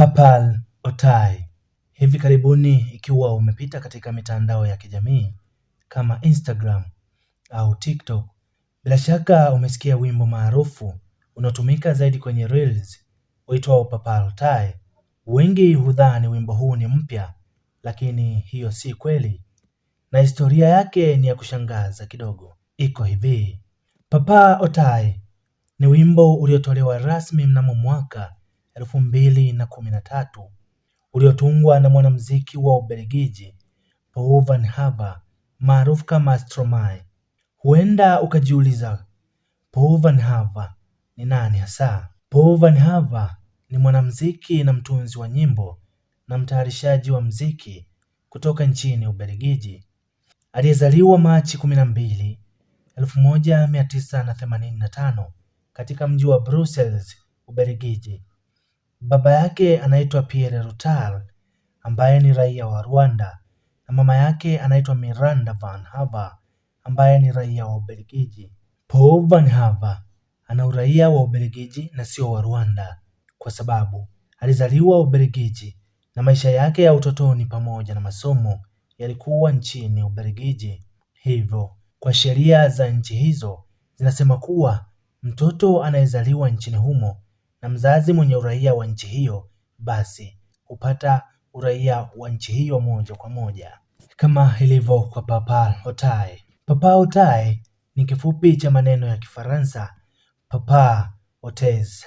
Papal Otai. Hivi karibuni ikiwa umepita katika mitandao ya kijamii kama Instagram au TikTok, bila shaka umesikia wimbo maarufu unaotumika zaidi kwenye Reels uitwao Papal Otai. Wengi hudhani wimbo huu ni mpya, lakini hiyo si kweli, na historia yake ni ya kushangaza kidogo. Iko hivi: Papal Otai ni wimbo uliotolewa rasmi mnamo mwaka 2013 uliotungwa na mwanamuziki wa Ubelgiji Paul Van Haver maarufu kama Stromae. Huenda ukajiuliza, Paul Van Haver ni nani hasa? Paul Van Haver ni mwanamuziki na mtunzi wa nyimbo na mtayarishaji wa muziki kutoka nchini Ubelgiji aliyezaliwa Machi 12, 1985 katika mji wa Brussels, Ubelgiji. Baba yake anaitwa Pierre Rutal ambaye ni raia wa Rwanda na mama yake anaitwa Miranda Van Haver ambaye ni raia wa Ubelgiji. Paul Van Haver ana uraia wa Ubelgiji na sio wa Rwanda kwa sababu alizaliwa Ubelgiji na maisha yake ya utotoni pamoja na masomo yalikuwa nchini Ubelgiji. Hivyo, kwa sheria za nchi hizo zinasema kuwa mtoto anayezaliwa nchini humo na mzazi mwenye uraia wa nchi hiyo basi hupata uraia wa nchi hiyo moja kwa moja, kama ilivyo kwa Papal Otai. Papal Otai ni kifupi cha maneno ya Kifaransa Papa Otes,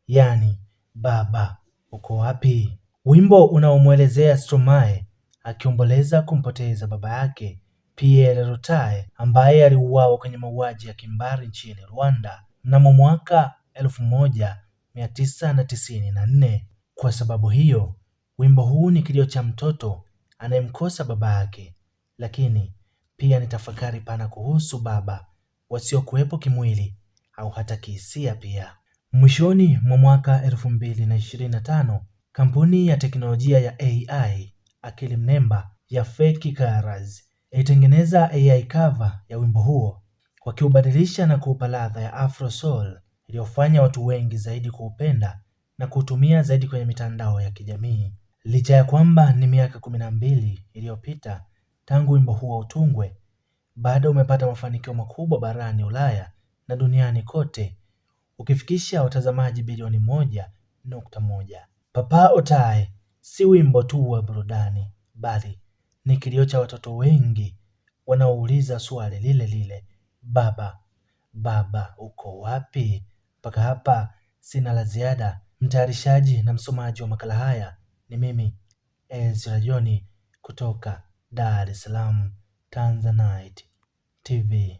yani baba uko wapi? Wimbo unaomwelezea Stromae akiomboleza kumpoteza baba yake Pierre Rutal ambaye aliuawa kwenye mauaji ya kimbari nchini Rwanda mnamo mwaka 1994. Kwa sababu hiyo, wimbo huu ni kilio cha mtoto anayemkosa baba yake, lakini pia ni tafakari pana kuhusu baba wasiokuwepo kimwili au hata kihisia pia. Mwishoni mwa mwaka 2025, kampuni ya teknolojia ya AI akili mnemba ya Fake Colors ilitengeneza AI cover ya wimbo huo wakiubadilisha na kuupa ladha ya Afro Soul iliyofanya watu wengi zaidi kuupenda na kuutumia zaidi kwenye mitandao ya kijamii. Licha ya kwamba ni miaka 12 iliyopita tangu wimbo huo utungwe, bado umepata mafanikio makubwa barani Ulaya na duniani kote, ukifikisha watazamaji bilioni 1.1. Papal Otai si wimbo tu wa burudani, bali ni kilio cha watoto wengi wanaouliza swali lile lile, baba, baba uko wapi? Mpaka hapa sina la ziada. Mtayarishaji na msomaji wa makala haya ni mimi Ezra John kutoka Dar es Salaam Tanzanite TV.